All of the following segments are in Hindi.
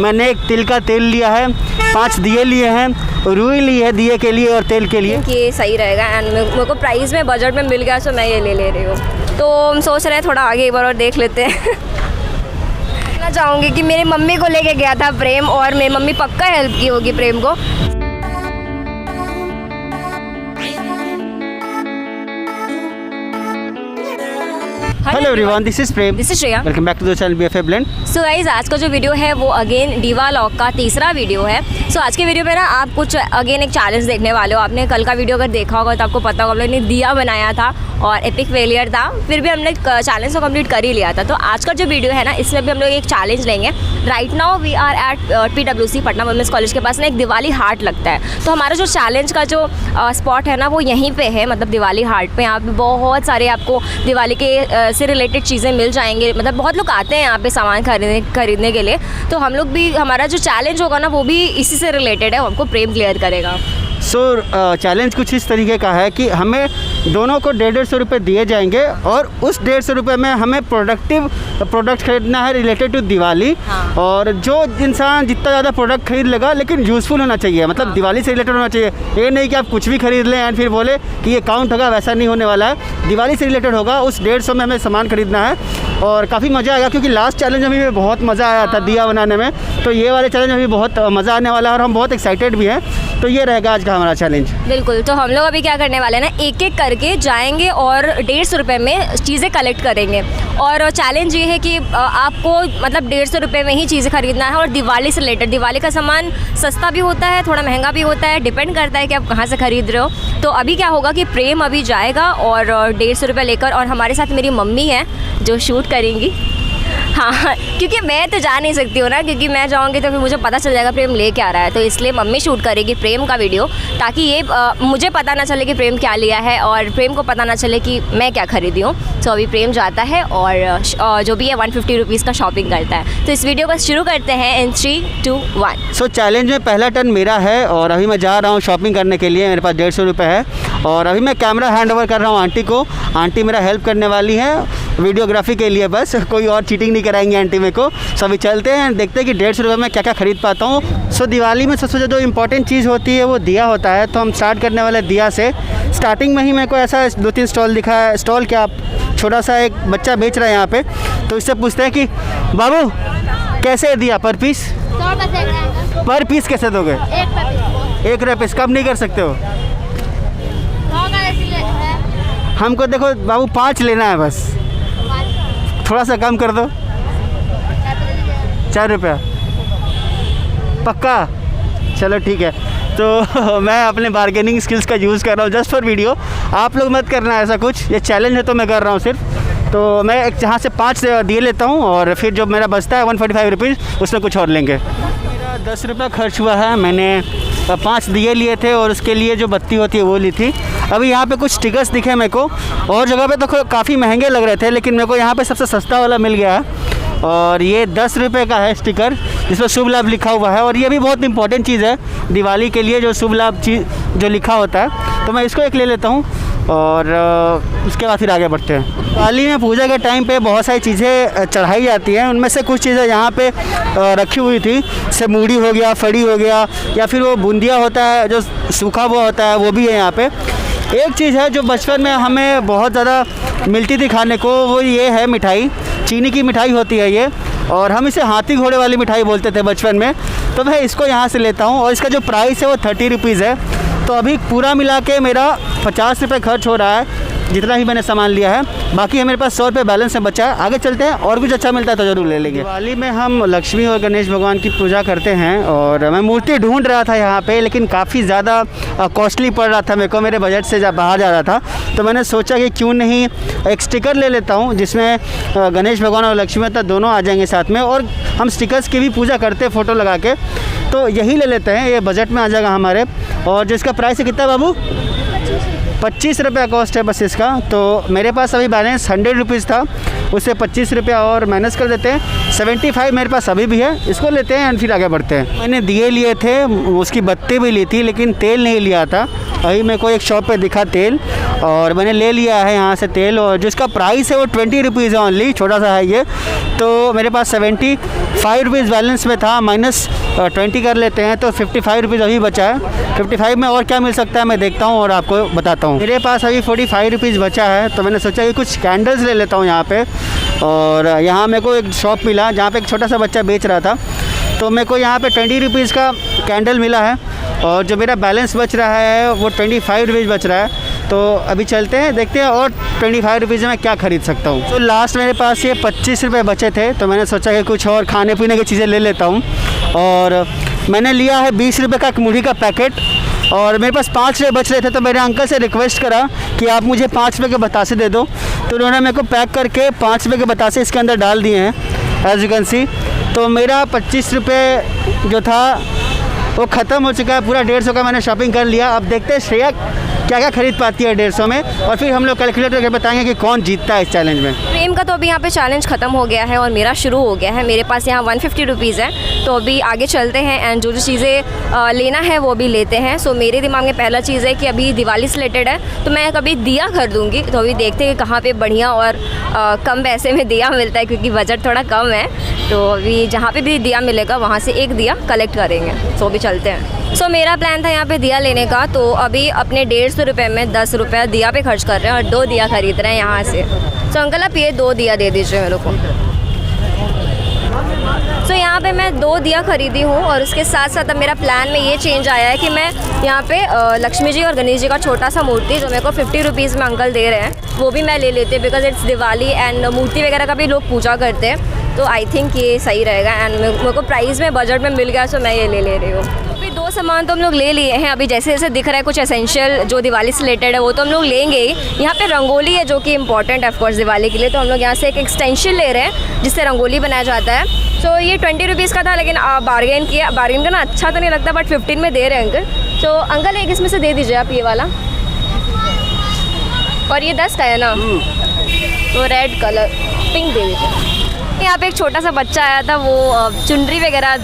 मैंने एक तिल का तेल लिया है, 5 दिए लिए हैं, रुई ली है दिए के लिए और तेल के लिए। ये सही रहेगा एंड मेरे को प्राइस में बजट में मिल गया, सो मैं ये ले रही हूँ। तो हम सोच रहे हैं थोड़ा आगे एक बार और देख लेते हैं। मैं चाहूँगी कि मेरी मम्मी को लेके गया था प्रेम, और मेरी मम्मी पक्का हेल्प की होगी प्रेम को। Hello everyone, this is Prem, this is Shreya, welcome back to the channel BFA blend. So guys आज का जो वीडियो है वो अगेन डिवा लॉक का तीसरा वीडियो है। सो आज के वीडियो में ना आप कुछ अगेन एक चैलेंज देखने वाले हो। आपने कल का वीडियो अगर देखा होगा तो आपको पता होगा, हम लोग ने दिया बनाया था और एपिक फेलियर था, फिर भी हमने चैलेंज को कंप्लीट कर ही लिया था। तो आज का जो वीडियो है ना, इसमें भी हम लोग एक चैलेंज लेंगे। Right now we are at PWC Patna women's college के पास ना एक दिवाली हाट लगता है। तो हमारा जो चैलेंज का जो स्पॉट है ना वो यहीं पे है, मतलब दिवाली हाट पे। यहाँ पे बहुत सारे आपको दिवाली के से रिलेटेड चीज़ें मिल जाएंगे। मतलब बहुत लोग आते हैं यहाँ पे सामान खरीदने के लिए। तो हम लोग भी, हमारा जो चैलेंज होगा ना वो भी इसी से रिलेटेड है, हमको प्रेम क्लियर करेगा। सो चैलेंज कुछ इस तरीके का है कि हमें दोनों को 150 रुपये दिए जाएंगे और उस 150 रुपये में हमें प्रोडक्ट खरीदना है रिलेटेड टू दिवाली। हाँ। और जो इंसान जितना ज़्यादा प्रोडक्ट खरीद लेगा, लेकिन यूज़फुल होना चाहिए, मतलब दिवाली से रिलेटेड होना चाहिए। ये नहीं कि आप कुछ भी खरीद लें एंड फिर बोले कि ये काउंट होगा, वैसा नहीं होने वाला है। दिवाली से रिलेटेड होगा, उस 150 में हमें सामान खरीदना है और काफ़ी मज़ा आएगा, क्योंकि लास्ट चैलेंज में भी बहुत मज़ा आया था दिया बनाने में। तो ये वाले चैलेंज में भी बहुत मज़ा आने वाला है और हम बहुत एक्साइटेड भी हैं। तो ये रहेगा आज का हमारा चैलेंज। बिल्कुल, तो हम लोग अभी क्या करने वाले हैं ना, एक एक करके जाएंगे और 150 रुपये में चीज़ें कलेक्ट करेंगे। और चैलेंज ये है कि आपको मतलब 150 रुपये में ही चीज़ें खरीदना है और दिवाली से रिलेटेड। दिवाली का सामान सस्ता भी होता है, थोड़ा महंगा भी होता है, डिपेंड करता है कि आप कहाँ से खरीद रहे हो। तो अभी क्या होगा कि प्रेम अभी जाएगा और 150 रुपये लेकर, और हमारे साथ मेरी मम्मी है जो शूट करेंगी। हाँ, क्योंकि मैं तो जा नहीं सकती हूँ ना, क्योंकि मैं जाऊँगी तो फिर मुझे पता चल जाएगा प्रेम ले क्या रहा है। तो इसलिए मम्मी शूट करेगी प्रेम का वीडियो, ताकि ये मुझे पता ना चले कि प्रेम क्या लिया है और प्रेम को पता ना चले कि मैं क्या खरीदी हूँ। तो अभी प्रेम जाता है और जो भी है 150 रुपीज़ का शॉपिंग करता है। तो इस वीडियो को शुरू करते हैं इन 3, 2, 1। सो चैलेंज में पहला टर्न मेरा है और अभी मैं जा रहा हूँ शॉपिंग करने के लिए। मेरे पास 150 रुपये है और अभी मैं कैमरा हैंड ओवर कर रहा हूँ आंटी को। आंटी मेरा हेल्प करने वाली है वीडियोग्राफी के लिए, बस कोई और चीटिंग नहीं कराएंगे आंटी मेरे को। सो अभी चलते हैं, देखते हैं कि 150 रुपये में क्या क्या खरीद पाता हूँ। सो दिवाली में सबसे जो इम्पोर्टेंट चीज़ होती है वो दिया होता है। तो हम स्टार्ट करने वाले दिया से। स्टार्टिंग में ही मेरे को ऐसा 2-3 स्टॉल दिखा है। स्टॉल क्या, छोटा सा एक बच्चा बेच रहा है यहाँ पे। तो इससे पूछते हैं कि बाबू कैसे दिया पर पीस? 100 रुपये पर पीस कैसे दोगे? 1 रुपये पीस। कम नहीं कर सकते हो? हमको देखो बाबू 5 लेना है बस, थोड़ा सा कम कर दो। 4 रुपया पक्का? चलो ठीक है। तो मैं अपने बार्गेनिंग स्किल्स का यूज़ कर रहा हूँ जस्ट फॉर वीडियो। आप लोग मत करना ऐसा कुछ, ये चैलेंज है तो मैं कर रहा हूँ सिर्फ। तो मैं एक जहाँ से 5 दिए लेता हूँ और फिर जो मेरा बचता है 145 रुपीज़, उसमें कुछ और लेंगे। मेरा 10 रुपया खर्च हुआ है। मैंने 5 दिए लिए थे और उसके लिए जो बत्ती होती है वो ली थी। अभी यहाँ पे कुछ स्टिकर्स दिखे मेरे को, और जगह पे तो काफ़ी महंगे लग रहे थे, लेकिन मेरे को यहाँ पे सबसे सस्ता वाला मिल गया है। और ये 10 रुपये का है स्टिकर, जिसमें शुभ लाभ लिखा हुआ है। और ये भी बहुत इंपॉर्टेंट चीज़ है दिवाली के लिए, जो शुभ लाभ चीज़ जो लिखा होता है। तो मैं इसको एक ले लेता हूँ और उसके बाद फिर आगे बढ़ते हैं। दिवाली में पूजा के टाइम पे बहुत सारी चीज़ें चढ़ाई जाती हैं। उनमें से कुछ चीज़ें यहाँ पे रखी हुई थी। जैसे मूढ़ी हो गया, फड़ी हो गया, या फिर वो बूंदिया होता है जो सूखा हुआ होता है, वो भी है यहाँ पे। एक चीज़ है जो बचपन में हमें बहुत ज़्यादा मिलती थी खाने को, वो ये है मिठाई। चीनी की मिठाई होती है ये, और हम इसे हाथी घोड़े वाली मिठाई बोलते थे बचपन में। तो मैं इसको यहाँ से लेता हूँ और इसका जो प्राइस है वो 30 रुपीज़ है। तो अभी पूरा मिला के मेरा 50 रुपये खर्च हो रहा है, जितना ही मैंने सामान लिया है। बाकी है मेरे पास 100 रुपये बैलेंस में बचा है। आगे चलते हैं, और कुछ अच्छा मिलता है तो ज़रूर ले लेंगे। दिवाली में हम लक्ष्मी और गणेश भगवान की पूजा करते हैं और मैं मूर्ति ढूंढ रहा था यहाँ पे, लेकिन काफ़ी ज़्यादा कॉस्टली पड़ रहा था मेरे को, मेरे बजट से बाहर जा रहा था। तो मैंने सोचा कि क्यों नहीं एक स्टिकर ले लेता हूँ जिसमें गणेश भगवान और लक्ष्मी माता दोनों आ जाएंगे साथ में, और हम स्टिकर्स की भी पूजा करते हैं फ़ोटो लगा के। तो यही ले लेते हैं, ये बजट में आ जाएगा हमारे। और जिसका प्राइस है कितना बाबू? 25 रुपये कॉस्ट है बस इसका। तो मेरे पास अभी बैलेंस 100 रुपीज़ था, उससे 25 रुपया और माइनस कर देते हैं। 75 मेरे पास अभी भी है, इसको लेते हैं और फिर आगे बढ़ते हैं। मैंने दिए लिए थे, उसकी बत्ती भी ली थी, लेकिन तेल नहीं लिया था। अभी मेरे को एक शॉप पे दिखा तेल, और मैंने ले लिया है यहाँ से तेल, और जिसका प्राइस है वो 20 रुपीज़ है ओनली, छोटा सा है ये। तो मेरे पास 75 रुपीज़ बैलेंस में था, माइनस 20 कर लेते हैं तो 55 रुपीज़ अभी बचा है। 55 में और क्या मिल सकता है मैं देखता हूँ और आपको बताता हूँ। मेरे पास अभी 45 रुपीज़ बचा है, तो मैंने सोचा कि कुछ कैंडल्स ले लेता हूँ यहाँ पे। और यहाँ मेरे को एक शॉप मिला जहाँ पे एक छोटा सा बच्चा बेच रहा था, तो मेरे को यहाँ पे 20 रुपीज़ का कैंडल मिला है, और जो मेरा बैलेंस बच रहा है वो 25 रुपीज़ बच रहा है। तो अभी चलते हैं, देखते हैं और 25 रुपीज़ में क्या ख़रीद सकता हूँ। तो लास्ट मेरे पास ये 25 रुपये बचे थे, तो मैंने सोचा कि कुछ और खाने पीने की चीज़ें ले लेता हूँ। और मैंने लिया है 20 रुपये का एक मूढ़ी का पैकेट, और मेरे पास 5 रुपये बच रहे थे, तो मेरे अंकल से रिक्वेस्ट करा कि आप मुझे 5 रुपये के बतासे दे दो। तो उन्होंने मेरे को पैक करके 5 रुपये के बतासे इसके अंदर डाल दिए हैं, एज यू कैन सी। तो मेरा 25 रुपये जो था वो ख़त्म हो चुका है, पूरा 150 का मैंने शॉपिंग कर लिया। अब देखते हैं श्रेया क्या क्या खरीद पाती है 150 में, और फिर हम लोग कैलकुलेट करके बताएंगे कि कौन जीतता है इस चैलेंज में। प्रेम का तो अभी यहाँ पे चैलेंज ख़त्म हो गया है और मेरा शुरू हो गया है। मेरे पास यहाँ 150 रुपीज़ है, तो अभी आगे चलते हैं एंड जो जो चीज़ें लेना है वो भी लेते हैं। सो मेरे दिमाग में पहला चीज़ है कि अभी दिवाली से रिलेटेड है, तो मैं कभी दिया खरीदूँगी। तो अभी देखते हैं कि कहाँ पर बढ़िया और कम पैसे में दिया मिलता है, क्योंकि बजट थोड़ा कम है। तो अभी जहाँ पे भी दिया मिलेगा वहाँ से एक दिया कलेक्ट करेंगे। सो अभी चलते हैं। सो मेरा प्लान था यहाँ पे दिया लेने का, तो अभी अपने 150 रुपये में 10 रुपया दिया पे खर्च कर रहे हैं और 2 दिया खरीद रहे हैं यहाँ से। सो अंकल आप ये 2 दिया दे दीजिए मेरे को। सो यहाँ पे मैं 2 दिया खरीदी हूँ, और उसके साथ साथ अब मेरा प्लान में ये चेंज आया है कि मैं यहाँ पे लक्ष्मी जी और गणेश जी का छोटा सा मूर्ति जो मेरे को 50 रुपीज़ में अंकल दे रहे हैं, वो भी मैं ले लेती हूँ, बिकॉज इट्स दिवाली एंड मूर्ति वगैरह का भी लोग पूजा करते हैं। तो आई थिंक ये सही रहेगा, एंड मेरे को प्राइस में बजट में मिल गया, सो मैं ये ले रही हूँ। अभी 2 सामान तो हम लोग ले लिए हैं। अभी जैसे जैसे दिख रहा है कुछ एसेंशियल जो दिवाली से रिलेटेड है वो तो हम लोग लेंगे ही। यहाँ पे रंगोली है जो कि इम्पॉर्टेंट है ऑफकोर्स दिवाली के लिए, तो हम लोग यहाँ से एक एक्सटेंशन ले रहे हैं जिससे रंगोली बनाया जाता है। सो ये 20 रुपीज़ का था, लेकिन बार्गेन किया। बार्गेन करना अच्छा तो नहीं लगता, बट 15 में दे रहे हैं अंकल। तो अंकल एक इसमें से दे दीजिए आप ये वाला, और ये 10 का है ना, तो रेड कलर पिंक दे दीजिए। यहाँ पे एक छोटा सा बच्चा आया था, वो चुनरी वगैरह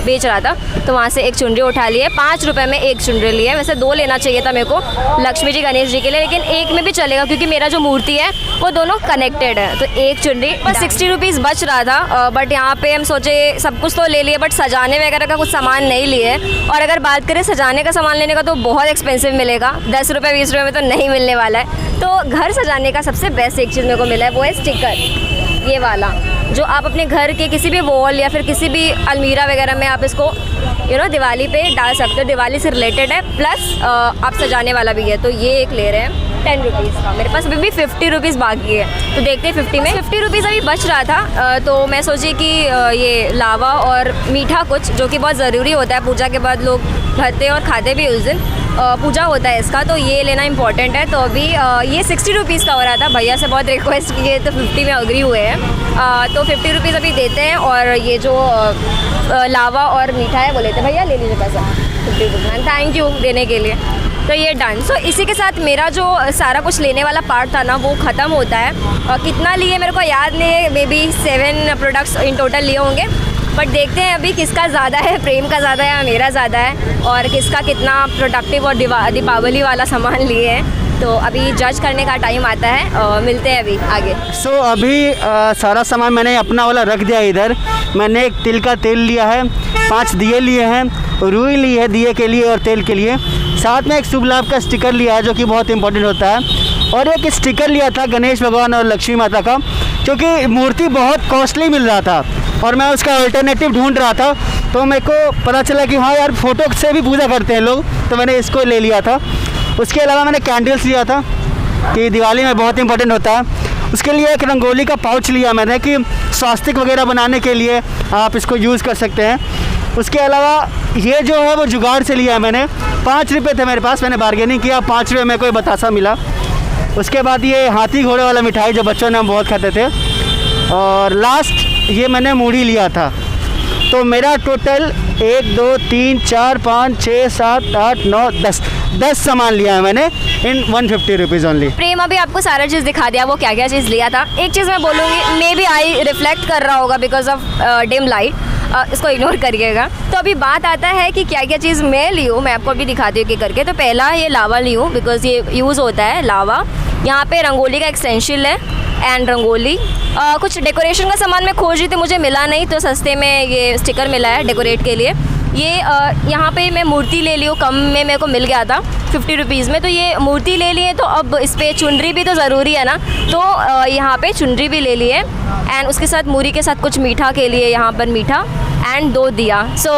बेच रहा था, तो वहाँ से एक चुनरी उठा लिए। 5 रुपये में एक चुनरी लिए। वैसे 2 लेना चाहिए था मेरे को लक्ष्मी जी गणेश जी के लिए, लेकिन एक में भी चलेगा क्योंकि मेरा जो मूर्ति है वो दोनों कनेक्टेड है। तो एक चुनरी बस 60 रुपीज़ बच रहा था, बट यहाँ पे हम सोचे सब कुछ तो ले लिए, बट सजाने वगैरह का कुछ सामान नहीं लिए। और अगर बात करें सजाने का सामान लेने का तो बहुत एक्सपेंसिव मिलेगा, 10 रुपये 20 रुपये में तो नहीं मिलने वाला है। तो घर सजाने का सबसे बेस्ट एक चीज़ मेरे को मिला है, वो है स्टिकर, ये वाला, जो आप अपने घर के किसी भी वॉल या फिर किसी भी अलमीरा वगैरह में आप इसको दिवाली पे डाल सकते हो। दिवाली से रिलेटेड है, प्लस आप सजाने वाला भी है। तो ये एक ले रहे हैं 10 रुपीज़ का। मेरे पास अभी भी 50 रुपीज़ बाकी है, तो देखते हैं 50 में 50 रुपीज़ अभी बच रहा था। तो मैं सोची कि ये लावा और मीठा कुछ जो कि बहुत ज़रूरी होता है, पूजा के बाद लोग भरते हैं और खाते भी उस दिन, पूजा होता है इसका, तो ये लेना इंपॉर्टेंट है। तो अभी ये 60 रुपीज़ का हो रहा था, भैया से बहुत रिक्वेस्ट किए तो 50 में अग्री हुए हैं। तो 50 रुपीज़ अभी देते हैं, और ये जो लावा और मीठा है वो लेते हैं। भैया ले लीजिए पैसा 50 रुपीज़, थैंक यू देने के लिए। तो ये डन। सो इसी के साथ मेरा जो सारा कुछ लेने वाला पार्ट था ना वो ख़त्म होता है। और कितना लिए मेरे को याद नहीं है, may be 7 products in total लिए होंगे, बट देखते हैं अभी किसका ज़्यादा है, प्रेम का ज़्यादा है या मेरा ज़्यादा है, और किसका कितना प्रोडक्टिव और दीपावली वाला सामान लिए हैं। तो अभी जज करने का टाइम आता है, मिलते हैं अभी आगे। सो अभी सारा सामान मैंने अपना वाला रख दिया इधर। मैंने एक तिल का तेल लिया है, 5 दिए लिए हैं, रुई ली है दिए के लिए और तेल के लिए, साथ में एक शुभ लाभ का स्टिकर लिया है जो कि बहुत इंपॉर्टेंट होता है, और एक स्टिकर लिया था गणेश भगवान और लक्ष्मी माता का, क्योंकि मूर्ति बहुत कॉस्टली मिल रहा था और मैं उसका अल्टरनेटिव ढूंढ रहा था। तो मेरे को पता चला कि हाँ यार फ़ोटो से भी पूजा करते हैं लोग, तो मैंने इसको ले लिया था। उसके अलावा मैंने कैंडल्स लिया था कि दिवाली में बहुत इंपॉर्टेंट होता है। उसके लिए एक रंगोली का पाउच लिया मैंने कि स्वास्तिक वगैरह बनाने के लिए आप इसको यूज़ कर सकते हैं। उसके अलावा ये जो है वो जुगाड़ से लिया है मैंने, 5 रुपये थे मेरे पास, मैंने बार्गेनिंग किया, 5 रुपये में कोई बतासा मिला। उसके बाद ये हाथी घोड़े वाला मिठाई जो बच्चों ने हम बहुत खाते थे, और लास्ट ये मैंने मूढ़ी लिया था। तो मेरा टोटल 1 2 3 4 5 6 7 8 9 10 सामान लिया है मैंने। इन 150 रुपीज़ ओनली। प्रेम अभी आपको सारा चीज़ दिखा दिया, वो क्या क्या चीज़ लिया था। एक चीज़ मैं बोलूँगी, मे बी आई रिफ्लेक्ट कर रहा होगा बिकॉज ऑफ डिम लाइट, इसको इग्नोर करिएगा। तो अभी बात आता है कि क्या क्या चीज़ मैं ली हूँ, मैं आपको अभी दिखाती हूँ कि करके। तो पहला ये लावा ली हूँ बिकॉज ये यूज़ होता है लावा। यहाँ पे रंगोली का एक्सटेंशियल है एंड रंगोली। कुछ डेकोरेशन का सामान मैं खोज रही थी, मुझे मिला नहीं, तो सस्ते में ये स्टिकर मिला है डेकोरेट के लिए। ये यहाँ पे मैं मूर्ति ले ली हूँ, कम में मेरे को मिल गया था 50 रुपीज़ में। तो ये मूर्ति ले लिए, तो अब इस पर चुनरी भी तो ज़रूरी है ना, तो यहाँ पे चुनरी भी ले लिए एंड उसके साथ मूरी के साथ कुछ मीठा के लिए यहाँ पर मीठा एंड 2 दिया। सो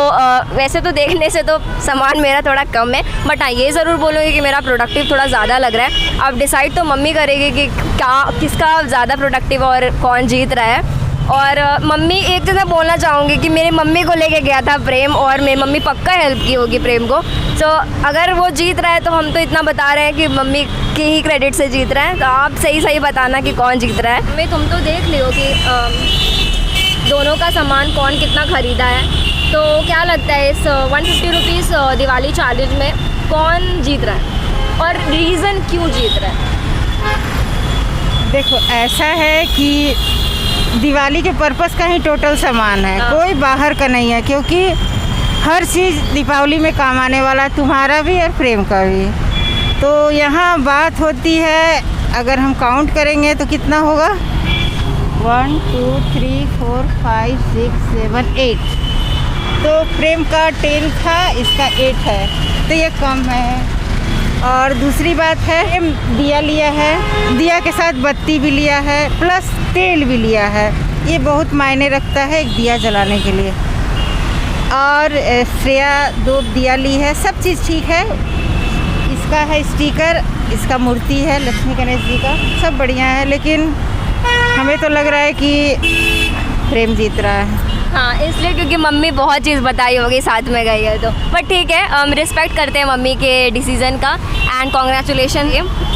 वैसे तो देखने से तो सामान मेरा थोड़ा कम है, बट हाँ ये ज़रूर बोलूँगी कि मेरा प्रोडक्टिव थोड़ा ज़्यादा लग रहा है। अब डिसाइड तो मम्मी करेगी कि क्या किसका ज़्यादा प्रोडक्टिव और कौन जीत रहा है। और मम्मी, एक चीज़ मैं बोलना चाहूँगी कि मेरी मम्मी को लेके गया था प्रेम, और मेरी मम्मी पक्का हेल्प की होगी प्रेम को। तो अगर वो जीत रहा है तो हम तो इतना बता रहे हैं कि मम्मी के ही क्रेडिट से जीत रहा है, तो आप सही सही बताना कि कौन जीत रहा है। मम्मी तुम तो देख लियो कि दोनों का सामान कौन कितना ख़रीदा है, तो क्या लगता है इस 150 रुपीज़ दिवाली चैलेंज में कौन जीत रहा है और रीज़न क्यों जीत रहा है? देखो ऐसा है कि दिवाली के पर्पस का ही टोटल सामान है, कोई बाहर का नहीं है, क्योंकि हर चीज़ दीपावली में काम आने वाला है, तुम्हारा भी और प्रेम का भी। तो यहाँ बात होती है, अगर हम काउंट करेंगे तो कितना होगा, 1 2 3 4 5 6 7 8। तो प्रेम का 10 था, इसका 8 है, तो ये कम है। और दूसरी बात है, दिया लिया है, दिया के साथ बत्ती भी लिया है, प्लस तेल भी लिया है। ये बहुत मायने रखता है एक दिया जलाने के लिए। और श्रेया 2 दिया ली है, सब चीज़ ठीक है। इसका है स्टिकर, इसका मूर्ति है लक्ष्मी गणेश जी का, सब बढ़िया है, लेकिन हमें तो लग रहा है कि प्रेम जीत रहा है। हाँ, इसलिए क्योंकि मम्मी बहुत चीज़ बताई होगी, साथ में गई है तो। बट ठीक है, हम रिस्पेक्ट करते हैं मम्मी के डिसीज़न का एंड कॉन्ग्रेचुलेशन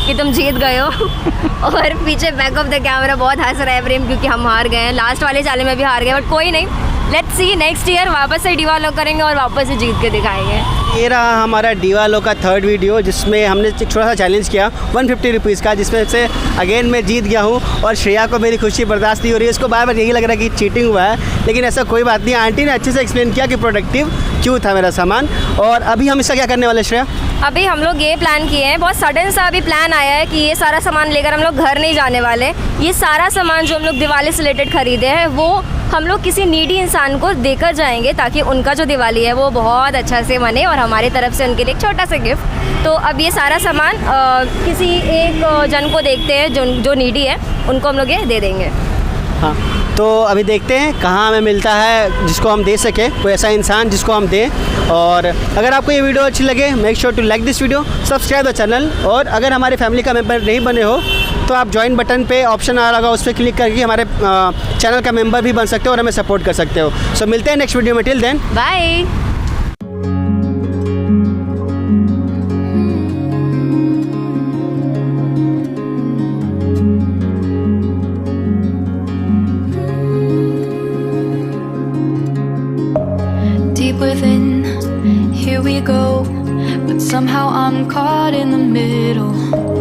कि तुम जीत गए हो। और पीछे बैक ऑफ द कैमरा बहुत हंस रहा है प्रेम, क्योंकि हम हार गए हैं, लास्ट वाले चाले में भी हार गए, बट कोई नहीं, लेट्स सी नेक्स्ट ईयर वापस से डिवालो करेंगे और वापस से जीत के दिखाएंगे। ये रहा हमारा डिवालो का 3rd वीडियो, जिसमें हमने एक छोटा सा चैलेंज किया 150 रुपीज़ का, जिसमें से अगेन मैं जीत गया हूँ और श्रेया को मेरी खुशी बर्दाश्त नहीं हो रही है। इसको बार बार यही लग रहा है कि चीटिंग हुआ है, लेकिन ऐसा कोई बात नहीं। आंटी ने अच्छे से एक्सप्लेन किया कि प्रोडक्टिव क्यों था मेरा सामान। और अभी हम इसका क्या करने वाले श्रेया? अभी हम लोग ये प्लान किए हैं, बहुत सडन सा अभी प्लान आया है कि ये सारा सामान लेकर हम लोग घर नहीं जाने वाले। ये सारा सामान जो हम लोग दिवाली से रिलेटेड खरीदे हैं वो हम लोग किसी नीडी इंसान को देकर जाएंगे, ताकि उनका जो दिवाली है वो बहुत अच्छा से मने और हमारी तरफ से उनके लिए एक छोटा सा गिफ्ट। तो अब ये सारा सामान किसी एक जन को देखते हैं जो नीडी है, उनको हम लोग ये दे देंगे। हाँ, तो अभी देखते हैं कहाँ हमें मिलता है जिसको हम दे सकें, कोई ऐसा इंसान जिसको हम दें। और अगर आपको ये वीडियो अच्छी लगे, make sure to like this video, subscribe the channel. और अगर हमारे फैमिली का मेंबर नहीं बने हो तो आप ज्वाइन बटन पे ऑप्शन आ रहा होगा, उस पर क्लिक करके हमारे चैनल का मेंबर भी बन सकते हो और हमें सपोर्ट कर सकते हो। सो मिलते हैं नेक्स्ट वीडियो में, till then bye. Deep within, here we go, but somehow I'm caught in the middle.